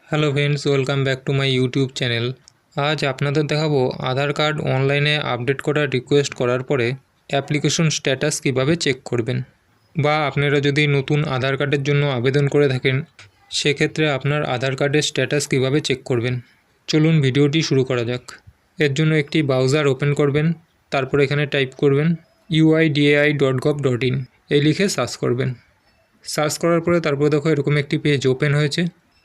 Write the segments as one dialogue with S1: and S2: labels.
S1: Hello friends, welcome back to my YouTube channel. আজ আপনাদের দেখাবো আধার কার্ড অনলাইনে আপডেট করার রিকোয়েস্ট করার পরে অ্যাপ্লিকেশন স্ট্যাটাস কিভাবে চেক করবেন, বা আপনারা যদি নতুন আধার কার্ডের জন্য আবেদন করে থাকেন সেক্ষেত্রে আপনার আধার কার্ডের স্ট্যাটাস কিভাবে চেক করবেন। চলুন ভিডিওটি শুরু করা যাক। এর জন্য একটি ব্রাউজার ওপেন করবেন, তারপর এখানে টাইপ করবেন uidai.gov.in এই লিখে সার্চ করবেন। সার্চ করার পরে তারপরে দেখো এরকম একটি পেজ ওপেন হয়েছে।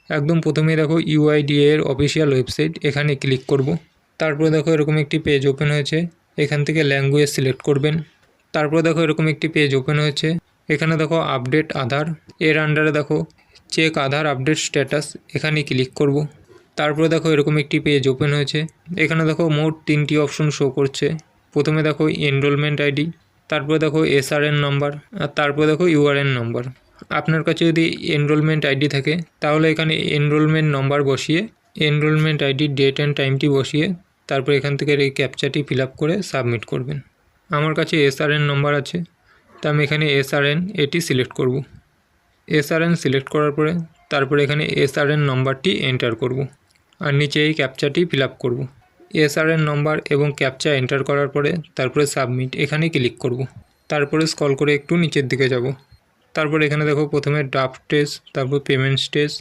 S1: একদম প্রথমেই দেখো ইউআইডিএ এর অফিসিয়াল ওয়েবসাইট, এখানে ক্লিক করব। তারপরে দেখো এরকম একটি পেজ ওপেন হয়েছে, এখান থেকে ল্যাঙ্গুয়েজ সিলেক্ট করবেন। তারপরে দেখো এরকম একটি পেজ ওপেন হয়েছে, এখানে দেখো আপডেট আধার, এর আন্ডারে দেখো চেক আধার আপডেট স্ট্যাটাস, এখানে ক্লিক করব। তারপরে দেখো এরকম একটি পেজ ওপেন হয়েছে, এখানে দেখো মোট 3টি অপশন শো করছে। প্রথমে দেখো এনরোলমেন্ট আইডি, তারপরে দেখো এসআরএন নাম্বার, আর তারপরে দেখো ইউআরএন নাম্বার। আপনার কাছে যদি এনরোলমেন্ট আইডি থাকে তাহলে এখানে এনরোলমেন্ট নম্বর বসিয়ে এনরোলমেন্ট আইডি ডেট অ্যান্ড টাইমটি বসিয়ে তারপর এখান থেকে এই ক্যাপচাটি ফিল আপ করে সাবমিট করবেন। আমার কাছে এসআরএন নম্বর আছে, তা আমি এখানে এসআরএন এটি সিলেক্ট করব। এসআরএন সিলেক্ট করার পরে তারপরে এখানে এসআরএন নম্বরটি এন্টার করব আর নিচে এই ক্যাপচাটি ফিল আপ করব। এসআরএন নম্বর এবং ক্যাপচা এন্টার করার পরে তারপরে সাবমিট এখানে ক্লিক করব। তারপরে স্ক্রল করে একটু নিচের দিকে যাব। তারপর এখানে দেখো প্রথমে ড্রাফট স্টেজ, তারপর payment stage,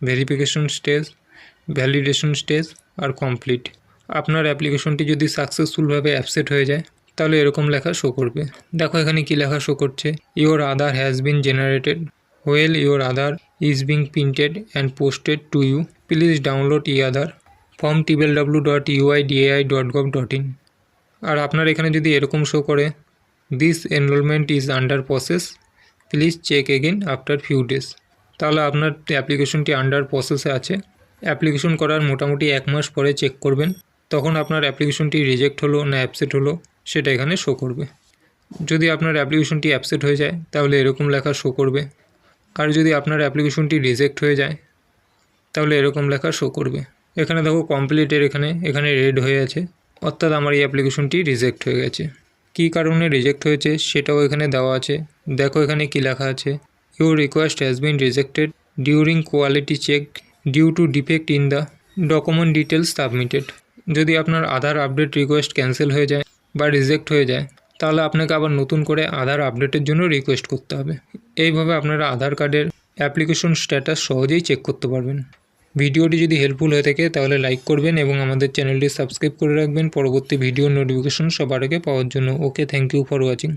S1: verification stage, validation stage আর কমপ্লিট। আপনার অ্যাপ্লিকেশনটি যদি সাকসেসফুলভাবে অ্যাপসেট হয়ে যায় তাহলে এরকম লেখা শো করবে। দেখো এখানে কি লেখা শো করছে, your Aadhaar has been generated while your Aadhaar is being printed and posted to you, please download e Aadhaar from www.uidai.gov.in। আর আপনার এখানে যদি এরকম শো করে this enrolment is under process, please check again after few days, তাহলে আপনার অ্যাপ্লিকেশনটি আন্ডার প্রসেসে আছে। অ্যাপ্লিকেশন করার মোটামুটি 1 মাস পরে চেক করবেন, তখন আপনার অ্যাপ্লিকেশনটি রিজেক্ট হলো না অ্যাপসেট হলো সেটা এখানে শো করবে। যদি আপনার অ্যাপ্লিকেশনটি অ্যাপসেট হয়ে যায় তাহলে এরকম লেখা শো করবে, আর যদি আপনার অ্যাপ্লিকেশনটি রিজেক্ট হয়ে যায় তাহলে এরকম লেখা শো করবে। এখানে দেখো কমপ্লিটের এখানে রেড হয়ে আছে, অর্থাৎ আমার এই অ্যাপ্লিকেশনটি রিজেক্ট হয়ে গেছে। কী কারণে রিজেক্ট হয়েছে সেটাও এখানে দেওয়া আছে। দেখো এখানে কি লেখা আছে, your request has been rejected during quality check due to defect in the document details submitted. যদি আপনার আধার আপডেট রিকোয়েস্ট ক্যান্সেল হয়ে যায় বা রিজেক্ট হয়ে যায় তাহলে আপনাকে আবার নতুন করে আধার আপডেটের জন্য রিকোয়েস্ট করতে হবে। এইভাবে আপনারা আধার কার্ডের অ্যাপ্লিকেশন স্ট্যাটাস সহজেই চেক করতে পারবেন। ভিডিওটি যদি হেল্পফুল হয়ে থাকে তাহলে লাইক করবেন এবং আমাদের চ্যানেলটি সাবস্ক্রাইব করে রাখবেন পরবর্তী ভিডিওর নোটিফিকেশন সবার আগে পাওয়ার জন্য। ওকে, থ্যাংক ইউ ফর ওয়াচিং।